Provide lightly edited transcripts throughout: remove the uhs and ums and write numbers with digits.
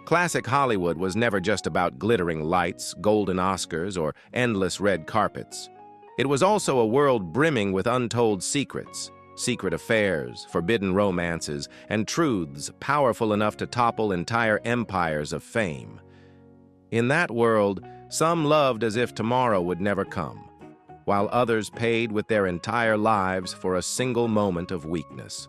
Classic Hollywood was never just about glittering lights, golden Oscars, or endless red carpets. It was also a world brimming with untold secrets, secret affairs, forbidden romances, and truths powerful enough to topple entire empires of fame. In that world, some loved as if tomorrow would never come, while others paid with their entire lives for a single moment of weakness.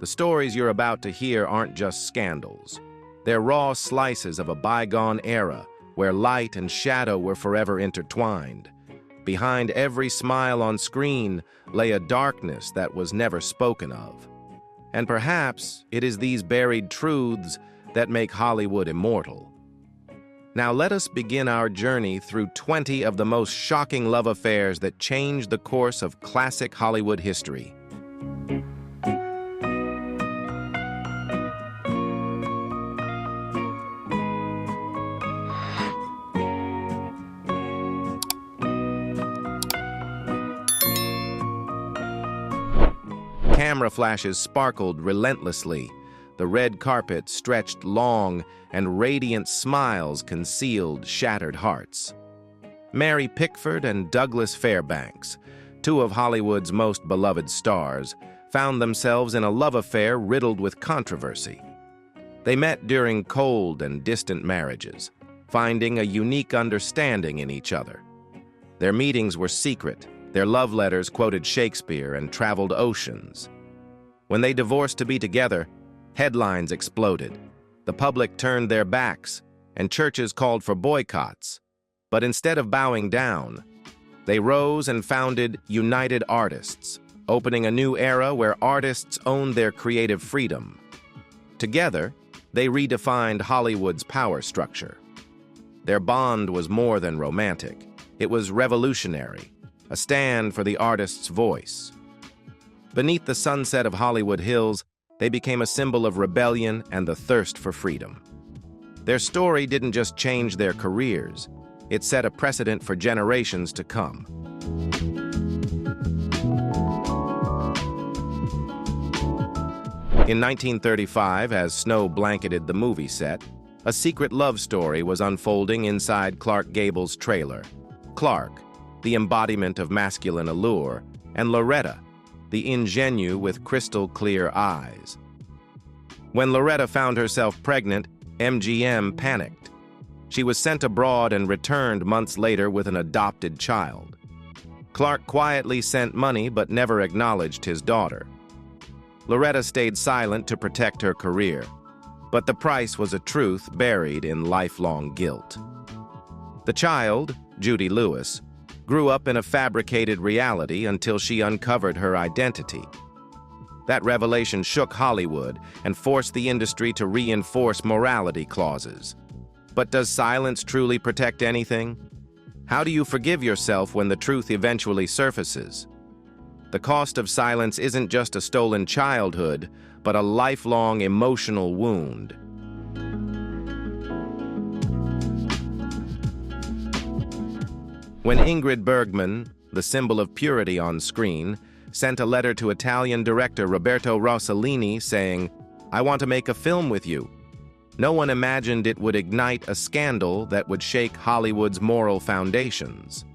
The stories you're about to hear aren't just scandals. They're raw slices of a bygone era where light and shadow were forever intertwined. Behind every smile on screen lay a darkness that was never spoken of. And perhaps it is these buried truths that make Hollywood immortal. Now let us begin our journey through 20 of the most shocking love affairs that changed the course of classic Hollywood history. Camera flashes sparkled relentlessly. The red carpet stretched long, and radiant smiles concealed shattered hearts. Mary Pickford and Douglas Fairbanks, two of Hollywood's most beloved stars, found themselves in a love affair riddled with controversy. They met during cold and distant marriages, finding a unique understanding in each other. Their meetings were secret. Their love letters quoted Shakespeare and traveled oceans. When they divorced to be together, headlines exploded. The public turned their backs, and churches called for boycotts. But instead of bowing down, they rose and founded United Artists, opening a new era where artists owned their creative freedom. Together, they redefined Hollywood's power structure. Their bond was more than romantic. It was revolutionary, a stand for the artist's voice. Beneath the sunset of Hollywood Hills, they became a symbol of rebellion and the thirst for freedom. Their story didn't just change their careers, it set a precedent for generations to come. In 1935, as snow blanketed the movie set, a secret love story was unfolding inside Clark Gable's trailer. Clark, the embodiment of masculine allure, and Loretta, the ingenue with crystal-clear eyes. When Loretta found herself pregnant, MGM panicked. She was sent abroad and returned months later with an adopted child. Clark quietly sent money but never acknowledged his daughter. Loretta stayed silent to protect her career, but the price was a truth buried in lifelong guilt. The child, Judy Lewis, grew up in a fabricated reality until she uncovered her identity. That revelation shook Hollywood and forced the industry to reinforce morality clauses. But does silence truly protect anything? How do you forgive yourself when the truth eventually surfaces? The cost of silence isn't just a stolen childhood, but a lifelong emotional wound. When Ingrid Bergman, the symbol of purity on screen, sent a letter to Italian director Roberto Rossellini saying, "I want to make a film with you," no one imagined it would ignite a scandal that would shake Hollywood's moral foundations.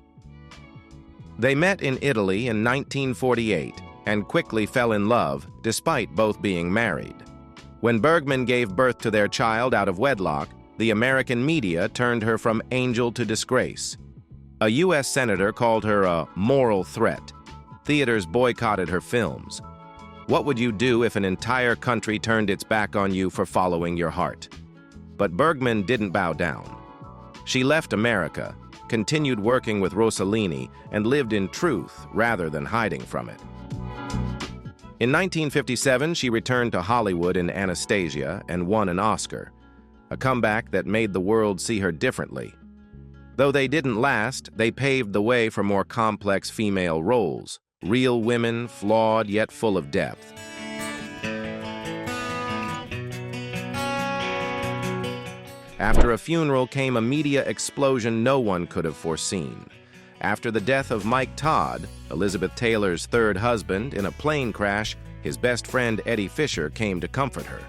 They met in Italy in 1948 and quickly fell in love, despite both being married. When Bergman gave birth to their child out of wedlock, the American media turned her from angel to disgrace. A U.S. senator called her a moral threat. Theaters boycotted her films. What would you do if an entire country turned its back on you for following your heart? But Bergman didn't bow down. She left America, continued working with Rossellini, and lived in truth rather than hiding from it. In 1957, she returned to Hollywood in Anastasia and won an Oscar, a comeback that made the world see her differently. Though they didn't last, they paved the way for more complex female roles, real women, flawed yet full of depth. After a funeral came a media explosion no one could have foreseen. After the death of Mike Todd, Elizabeth Taylor's third husband, in a plane crash, his best friend Eddie Fisher came to comfort her.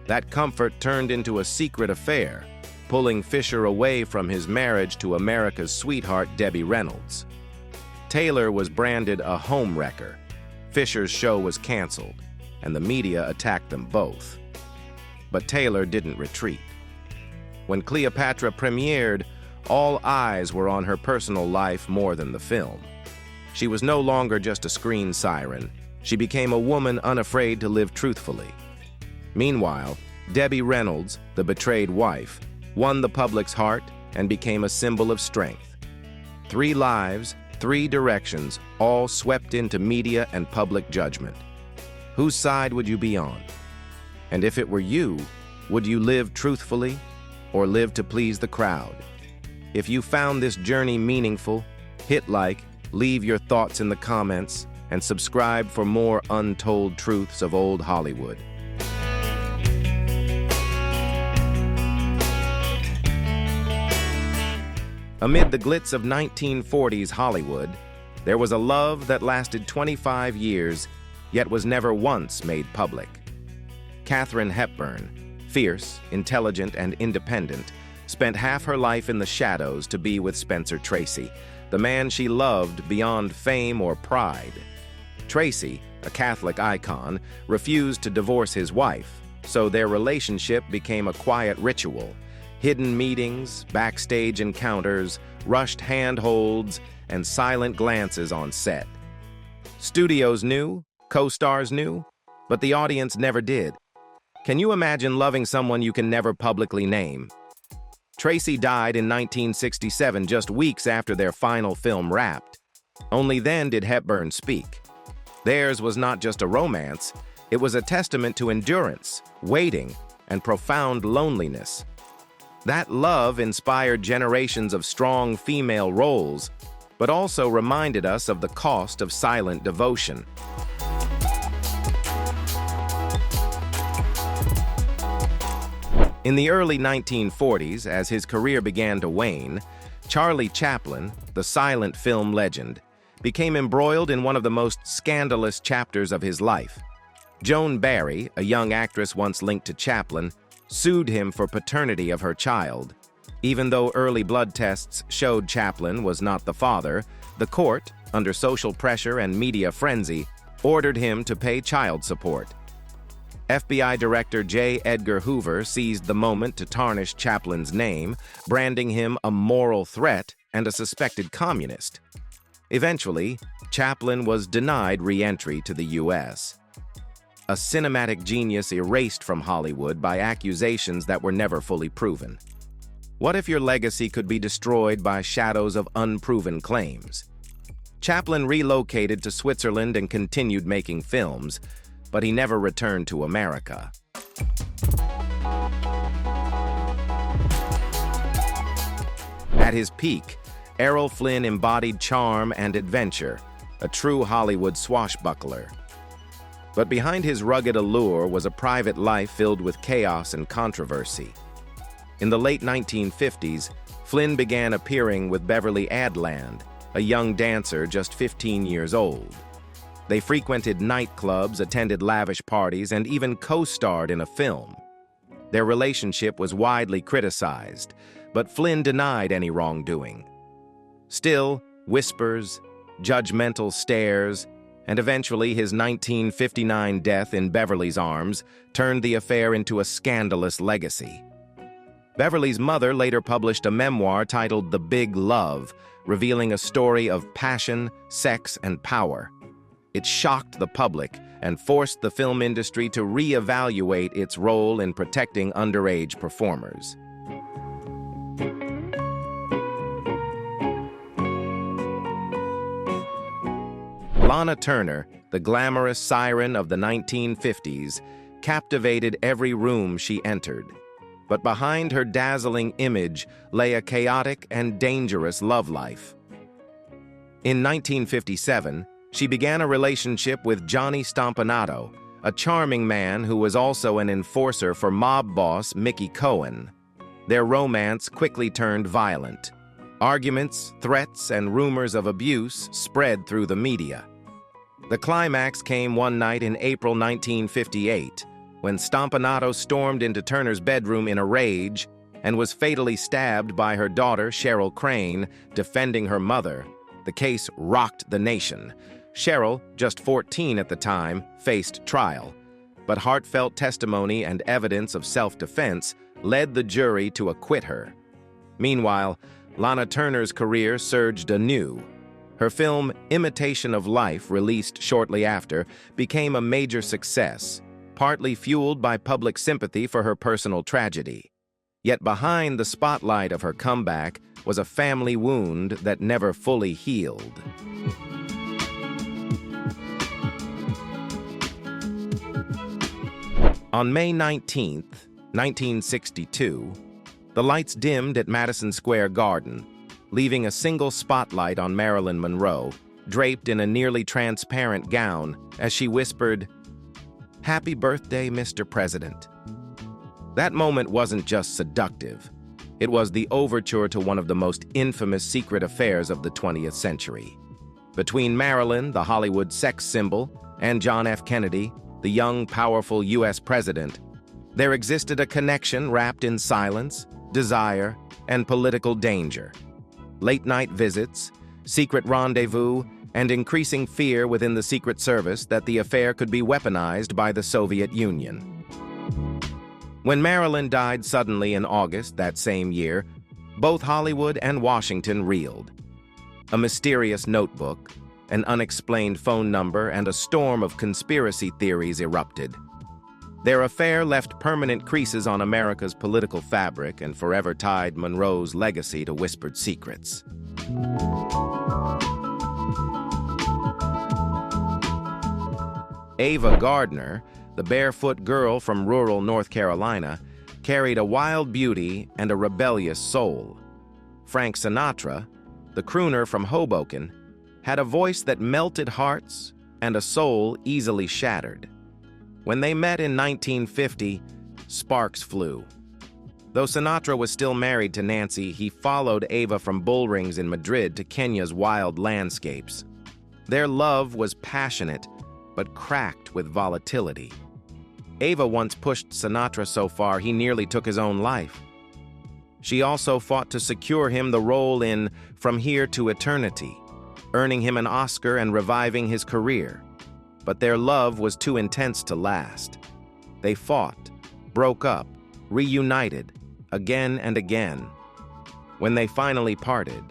That comfort turned into a secret affair, pulling Fisher away from his marriage to America's sweetheart Debbie Reynolds. Taylor was branded a homewrecker. Fisher's show was canceled, and the media attacked them both. But Taylor didn't retreat. When Cleopatra premiered, all eyes were on her personal life more than the film. She was no longer just a screen siren. She became a woman unafraid to live truthfully. Meanwhile, Debbie Reynolds, the betrayed wife, won the public's heart and became a symbol of strength. 3 lives, 3 directions, all swept into media and public judgment. Whose side would you be on? And if it were you, would you live truthfully or live to please the crowd? If you found this journey meaningful, hit like, leave your thoughts in the comments, and subscribe for more untold truths of old Hollywood. Amid the glitz of 1940s Hollywood, there was a love that lasted 25 years, yet was never once made public. Katharine Hepburn, fierce, intelligent, and independent, spent half her life in the shadows to be with Spencer Tracy, the man she loved beyond fame or pride. Tracy, a Catholic icon, refused to divorce his wife, so their relationship became a quiet ritual. Hidden meetings, backstage encounters, rushed handholds, and silent glances on set. Studios knew, co-stars knew, but the audience never did. Can you imagine loving someone you can never publicly name? Tracy died in 1967, just weeks after their final film wrapped. Only then did Hepburn speak. Theirs was not just a romance, it was a testament to endurance, waiting, and profound loneliness. That love inspired generations of strong female roles, but also reminded us of the cost of silent devotion. In the early 1940s, as his career began to wane, Charlie Chaplin, the silent film legend, became embroiled in one of the most scandalous chapters of his life. Joan Barry, a young actress once linked to Chaplin, sued him for paternity of her child. Even though early blood tests showed Chaplin was not the father, the court, under social pressure and media frenzy, ordered him to pay child support. FBI Director J. Edgar Hoover seized the moment to tarnish Chaplin's name, branding him a moral threat and a suspected communist. Eventually, Chaplin was denied re-entry to the U.S. A cinematic genius erased from Hollywood by accusations that were never fully proven. What if your legacy could be destroyed by shadows of unproven claims? Chaplin relocated to Switzerland and continued making films, but he never returned to America. At his peak, Errol Flynn embodied charm and adventure, a true Hollywood swashbuckler. But behind his rugged allure was a private life filled with chaos and controversy. In the late 1950s, Flynn began appearing with Beverly Aadland, a young dancer just 15 years old. They frequented nightclubs, attended lavish parties, and even co-starred in a film. Their relationship was widely criticized, but Flynn denied any wrongdoing. Still, whispers, judgmental stares, and eventually his 1959 death in Beverly's arms turned the affair into a scandalous legacy. Beverly's mother later published a memoir titled The Big Love, revealing a story of passion, sex, and power. It shocked the public and forced the film industry to reevaluate its role in protecting underage performers. Lana Turner, the glamorous siren of the 1950s, captivated every room she entered. But behind her dazzling image lay a chaotic and dangerous love life. In 1957, she began a relationship with Johnny Stompanato, a charming man who was also an enforcer for mob boss Mickey Cohen. Their romance quickly turned violent. Arguments, threats, and rumors of abuse spread through the media. The climax came one night in April 1958, when Stompanato stormed into Turner's bedroom in a rage and was fatally stabbed by her daughter, Cheryl Crane, defending her mother, the case rocked the nation. Cheryl, just 14 at the time, faced trial, but heartfelt testimony and evidence of self-defense led the jury to acquit her. Meanwhile, Lana Turner's career surged anew. Her film Imitation of Life, released shortly after, became a major success, partly fueled by public sympathy for her personal tragedy. Yet behind the spotlight of her comeback was a family wound that never fully healed. On May 19, 1962, the lights dimmed at Madison Square Garden, leaving a single spotlight on Marilyn Monroe, draped in a nearly transparent gown, as she whispered, "Happy birthday, Mr. President." That moment wasn't just seductive. It was the overture to one of the most infamous secret affairs of the 20th century. Between Marilyn, the Hollywood sex symbol, and John F. Kennedy, the young, powerful U.S. president, there existed a connection wrapped in silence, desire, and political danger. Late-night visits, secret rendezvous, and increasing fear within the Secret Service that the affair could be weaponized by the Soviet Union. When Marilyn died suddenly in August that same year, both Hollywood and Washington reeled. A mysterious notebook, an unexplained phone number, and a storm of conspiracy theories erupted. Their affair left permanent creases on America's political fabric and forever tied Monroe's legacy to whispered secrets. Ava Gardner, the barefoot girl from rural North Carolina, carried a wild beauty and a rebellious soul. Frank Sinatra, the crooner from Hoboken, had a voice that melted hearts and a soul easily shattered. When they met in 1950, sparks flew. Though Sinatra was still married to Nancy, he followed Ava from bull rings in Madrid to Kenya's wild landscapes. Their love was passionate, but cracked with volatility. Ava once pushed Sinatra so far he nearly took his own life. She also fought to secure him the role in From Here to Eternity, earning him an Oscar and reviving his career. But their love was too intense to last. They fought, broke up, reunited, again and again. When they finally parted,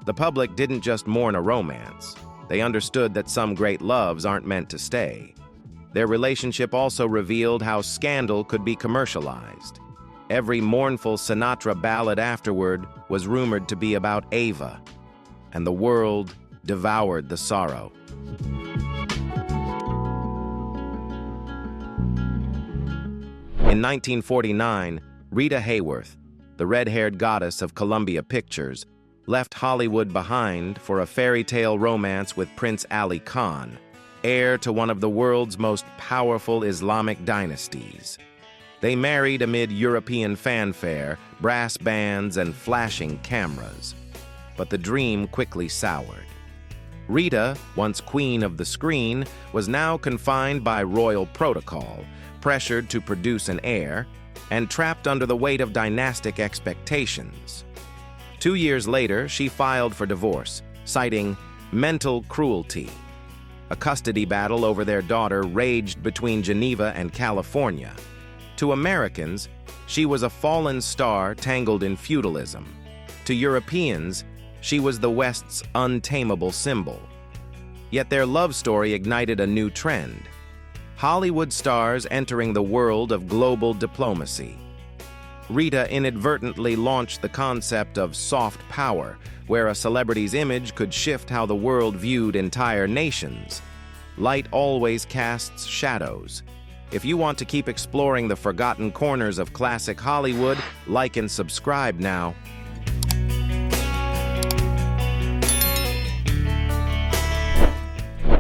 the public didn't just mourn a romance. They understood that some great loves aren't meant to stay. Their relationship also revealed how scandal could be commercialized. Every mournful Sinatra ballad afterward was rumored to be about Ava, and the world devoured the sorrow. In 1949, Rita Hayworth, the red-haired goddess of Columbia Pictures, left Hollywood behind for a fairy tale romance with Prince Ali Khan, heir to one of the world's most powerful Islamic dynasties. They married amid European fanfare, brass bands, and flashing cameras. But the dream quickly soured. Rita, once queen of the screen, was now confined by royal protocol, pressured to produce an heir, and trapped under the weight of dynastic expectations. 2 years later, she filed for divorce, citing mental cruelty. A custody battle over their daughter raged between Geneva and California. To Americans, she was a fallen star tangled in feudalism. To Europeans, she was the West's untamable symbol. Yet their love story ignited a new trend: Hollywood stars entering the world of global diplomacy. Rita inadvertently launched the concept of soft power, where a celebrity's image could shift how the world viewed entire nations. Light always casts shadows. If you want to keep exploring the forgotten corners of classic Hollywood, like and subscribe now.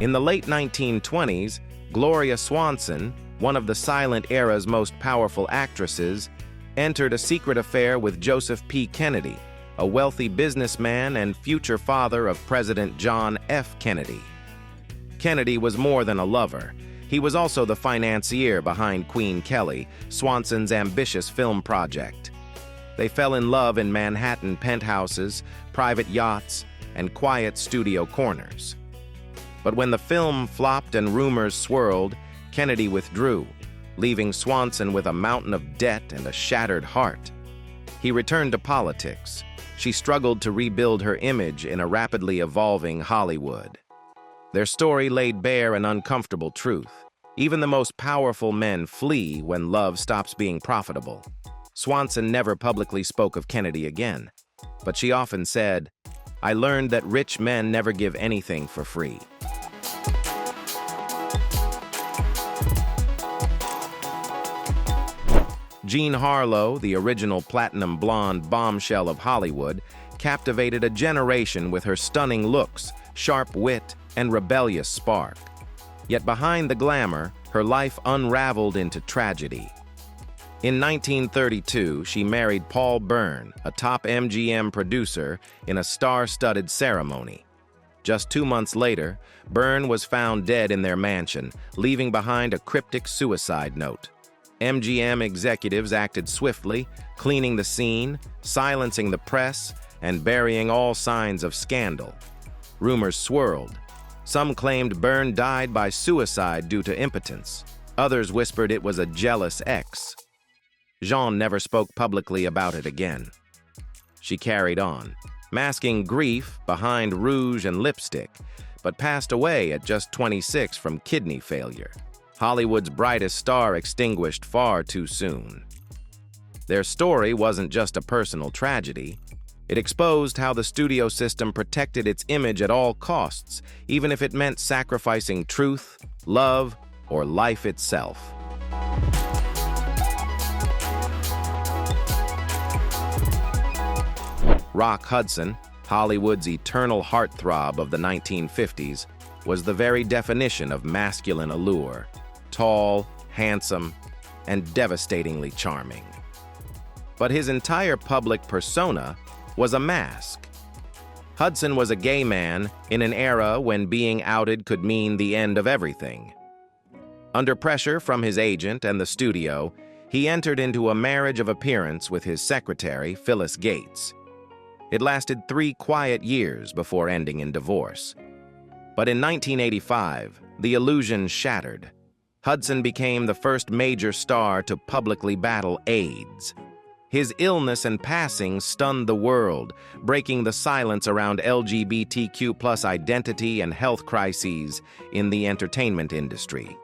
In the late 1920s, Gloria Swanson, one of the silent era's most powerful actresses, entered a secret affair with Joseph P. Kennedy, a wealthy businessman and future father of President John F. Kennedy. Kennedy was more than a lover. He was also the financier behind Queen Kelly, Swanson's ambitious film project. They fell in love in Manhattan penthouses, private yachts, and quiet studio corners. But when the film flopped and rumors swirled, Kennedy withdrew, leaving Swanson with a mountain of debt and a shattered heart. He returned to politics. She struggled to rebuild her image in a rapidly evolving Hollywood. Their story laid bare an uncomfortable truth. Even the most powerful men flee when love stops being profitable. Swanson never publicly spoke of Kennedy again, but she often said, "I learned that rich men never give anything for free." Jean Harlow, the original platinum blonde bombshell of Hollywood, captivated a generation with her stunning looks, sharp wit, and rebellious spark. Yet behind the glamour, her life unraveled into tragedy. In 1932, she married Paul Byrne, a top MGM producer, in a star-studded ceremony. Just 2 months later, Byrne was found dead in their mansion, leaving behind a cryptic suicide note. MGM executives acted swiftly, cleaning the scene, silencing the press, and burying all signs of scandal. Rumors swirled. Some claimed Byrne died by suicide due to impotence. Others whispered it was a jealous ex. Jean never spoke publicly about it again. She carried on, masking grief behind rouge and lipstick, but passed away at just 26 from kidney failure. Hollywood's brightest star extinguished far too soon. Their story wasn't just a personal tragedy. It exposed how the studio system protected its image at all costs, even if it meant sacrificing truth, love, or life itself. Rock Hudson, Hollywood's eternal heartthrob of the 1950s, was the very definition of masculine allure. Tall, handsome, and devastatingly charming. But his entire public persona was a mask. Hudson was a gay man in an era when being outed could mean the end of everything. Under pressure from his agent and the studio, he entered into a marriage of appearance with his secretary, Phyllis Gates. It lasted 3 quiet years before ending in divorce. But in 1985, the illusion shattered. Hudson became the first major star to publicly battle AIDS. His illness and passing stunned the world, breaking the silence around LGBTQ+ identity and health crises in the entertainment industry.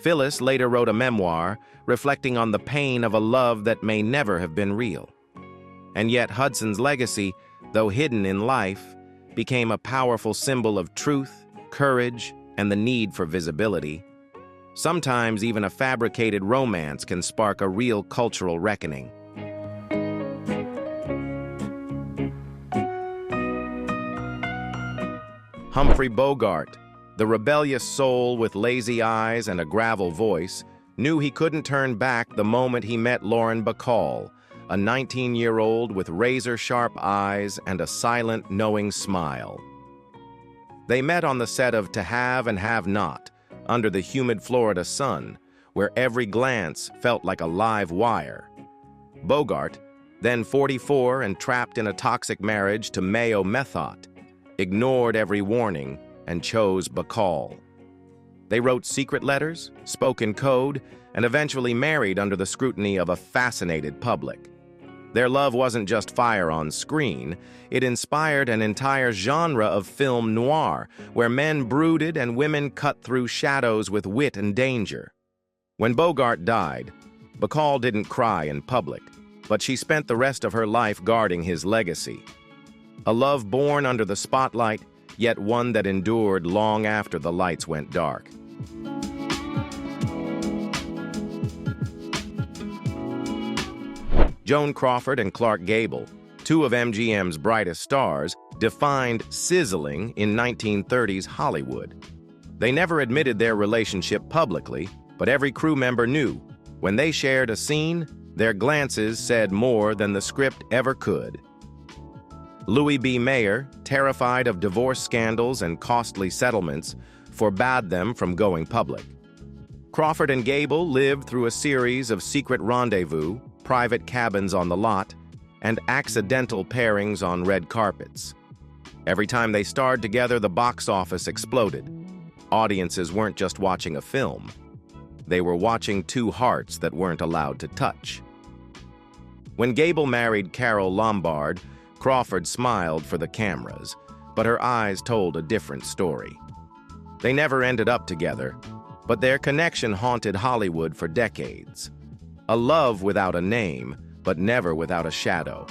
Phyllis later wrote a memoir reflecting on the pain of a love that may never have been real. And yet Hudson's legacy, though hidden in life, became a powerful symbol of truth, courage, and the need for visibility. Sometimes even a fabricated romance can spark a real cultural reckoning. Humphrey Bogart, the rebellious soul with lazy eyes and a gravel voice, knew he couldn't turn back the moment he met Lauren Bacall, a 19-year-old with razor-sharp eyes and a silent, knowing smile. They met on the set of To Have and Have Not, under the humid Florida sun, where every glance felt like a live wire. Bogart, then 44 and trapped in a toxic marriage to Mayo Methot, ignored every warning and chose Bacall. They wrote secret letters, spoke in code, and eventually married under the scrutiny of a fascinated public. Their love wasn't just fire on screen, it inspired an entire genre of film noir, where men brooded and women cut through shadows with wit and danger. When Bogart died, Bacall didn't cry in public, but she spent the rest of her life guarding his legacy. A love born under the spotlight, yet one that endured long after the lights went dark. Joan Crawford and Clark Gable, 2 of MGM's brightest stars, defined sizzling in 1930s Hollywood. They never admitted their relationship publicly, but every crew member knew. When they shared a scene, their glances said more than the script ever could. Louis B. Mayer, terrified of divorce scandals and costly settlements, forbade them from going public. Crawford and Gable lived through a series of secret rendezvous, private cabins on the lot, and accidental pairings on red carpets. Every time they starred together, the box office exploded. Audiences weren't just watching a film. They were watching two hearts that weren't allowed to touch. When Gable married Carole Lombard, Crawford smiled for the cameras, but her eyes told a different story. They never ended up together, but their connection haunted Hollywood for decades. A love without a name, but never without a shadow.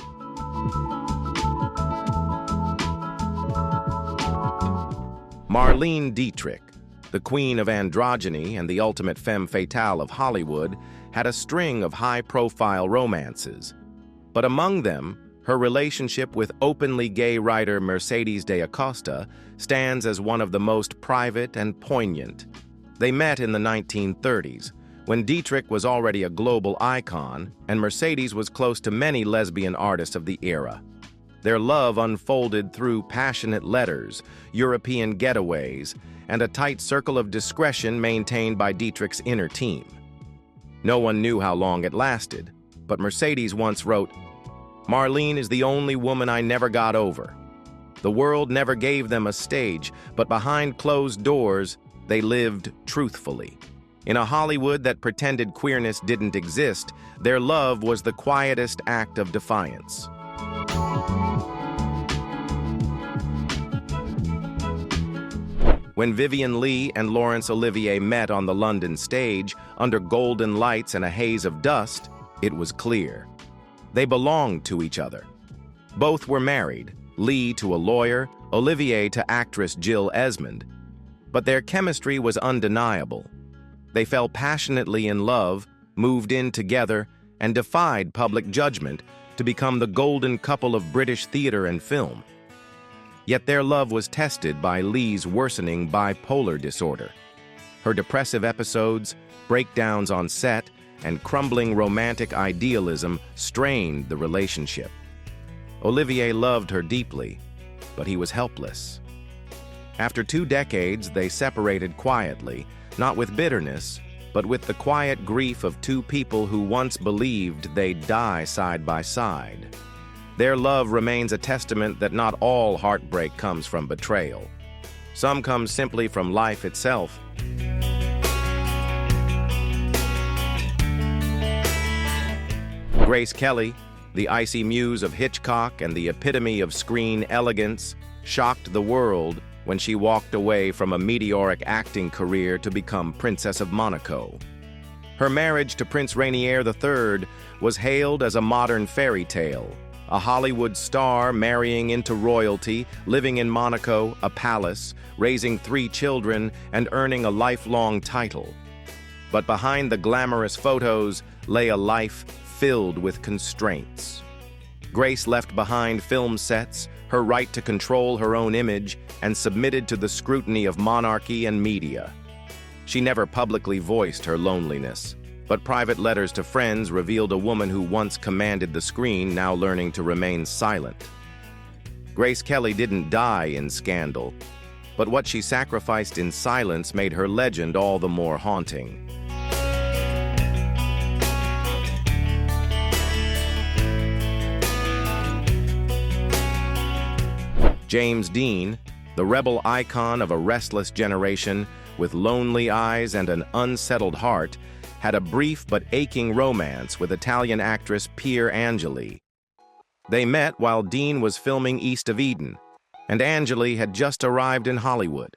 Marlene Dietrich, the queen of androgyny and the ultimate femme fatale of Hollywood, had a string of high-profile romances. But among them, her relationship with openly gay writer Mercedes de Acosta stands as one of the most private and poignant. They met in the 1930s, when Dietrich was already a global icon and Mercedes was close to many lesbian artists of the era. Their love unfolded through passionate letters, European getaways, and a tight circle of discretion maintained by Dietrich's inner team. No one knew how long it lasted, but Mercedes once wrote, "Marlene is the only woman I never got over. The world never gave them a stage, but behind closed doors, they lived truthfully. In a Hollywood that pretended queerness didn't exist, their love was the quietest act of defiance." When Vivien Leigh and Laurence Olivier met on the London stage, under golden lights and a haze of dust, it was clear. They belonged to each other. Both were married, Leigh to a lawyer, Olivier to actress Jill Esmond. But their chemistry was undeniable. They fell passionately in love, moved in together, and defied public judgment to become the golden couple of British theater and film. Yet their love was tested by Leigh's worsening bipolar disorder. Her depressive episodes, breakdowns on set, and crumbling romantic idealism strained the relationship. Olivier loved her deeply, but he was helpless. After 2 decades, they separated quietly, not with bitterness, but with the quiet grief of two people who once believed they'd die side by side. Their love remains a testament that not all heartbreak comes from betrayal. Some come simply from life itself. Grace Kelly, the icy muse of Hitchcock and the epitome of screen elegance, shocked the world when she walked away from a meteoric acting career to become Princess of Monaco. Her marriage to Prince Rainier III was hailed as a modern fairy tale, a Hollywood star marrying into royalty, living in Monaco, a palace, raising 3 children, and earning a lifelong title. But behind the glamorous photos lay a life filled with constraints. Grace left behind film sets, her right to control her own image, and submitted to the scrutiny of monarchy and media. She never publicly voiced her loneliness, but private letters to friends revealed a woman who once commanded the screen, now learning to remain silent. Grace Kelly didn't die in scandal, but what she sacrificed in silence made her legend all the more haunting. James Dean, the rebel icon of a restless generation with lonely eyes and an unsettled heart, had a brief but aching romance with Italian actress Pier Angeli. They met while Dean was filming East of Eden, and Angeli had just arrived in Hollywood.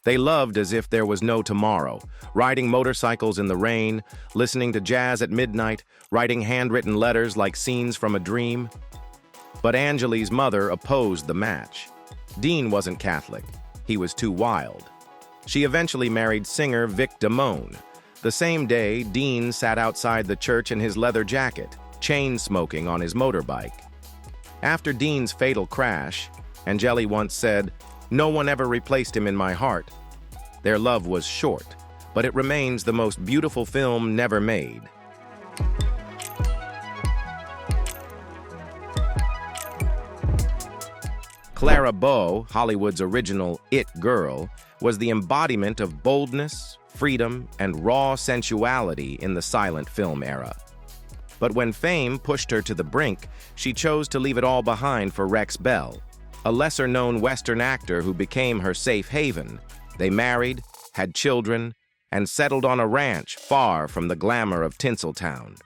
They loved as if there was no tomorrow, riding motorcycles in the rain, listening to jazz at midnight, writing handwritten letters like scenes from a dream. But Angeli's mother opposed the match. Dean wasn't Catholic. He was too wild. She eventually married singer Vic Damone. The same day, Dean sat outside the church in his leather jacket, chain-smoking on his motorbike. After Dean's fatal crash, Angeli once said, "No one ever replaced him in my heart." Their love was short, but it remains the most beautiful film never made. Clara Bow, Hollywood's original It girl, was the embodiment of boldness, freedom, and raw sensuality in the silent film era. But when fame pushed her to the brink, she chose to leave it all behind for Rex Bell, a lesser-known Western actor who became her safe haven. They married, had children, and settled on a ranch far from the glamour of Tinseltown.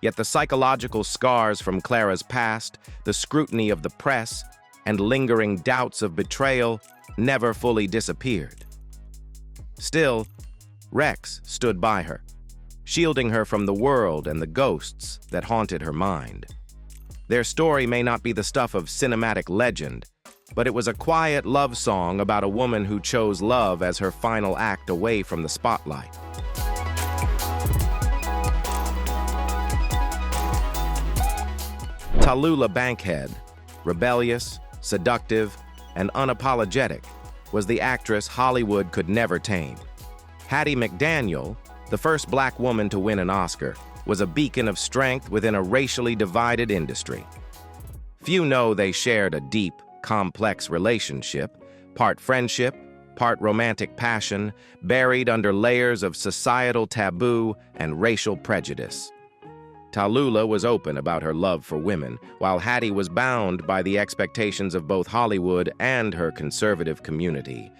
Yet the psychological scars from Clara's past, the scrutiny of the press, and lingering doubts of betrayal never fully disappeared. Still, Rex stood by her, shielding her from the world and the ghosts that haunted her mind. Their story may not be the stuff of cinematic legend, but it was a quiet love song about a woman who chose love as her final act away from the spotlight. Tallulah Bankhead, rebellious, seductive, and unapologetic, was the actress Hollywood could never tame. Hattie McDaniel, the first black woman to win an Oscar, was a beacon of strength within a racially divided industry. Few know they shared a deep, complex relationship, part friendship, part romantic passion, buried under layers of societal taboo and racial prejudice. Tallulah was open about her love for women, while Hattie was bound by the expectations of both Hollywood and her conservative community.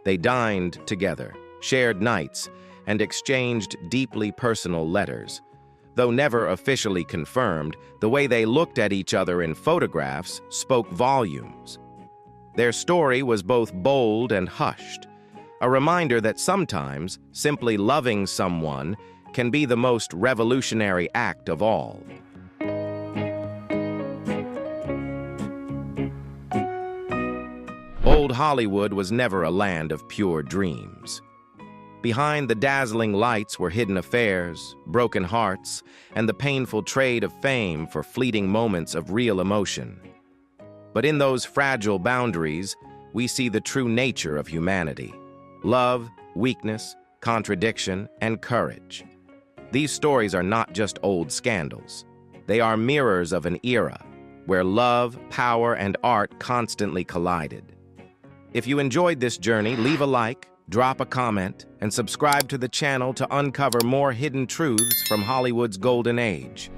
They dined together, shared nights, and exchanged deeply personal letters. Though never officially confirmed, the way they looked at each other in photographs spoke volumes. Their story was both bold and hushed, a reminder that sometimes simply loving someone can be the most revolutionary act of all. Old Hollywood was never a land of pure dreams. Behind the dazzling lights were hidden affairs, broken hearts, and the painful trade of fame for fleeting moments of real emotion. But in those fragile boundaries, we see the true nature of humanity: love, weakness, contradiction, and courage. These stories are not just old scandals. They are mirrors of an era where love, power, and art constantly collided. If you enjoyed this journey, leave a like, drop a comment, and subscribe to the channel to uncover more hidden truths from Hollywood's golden age.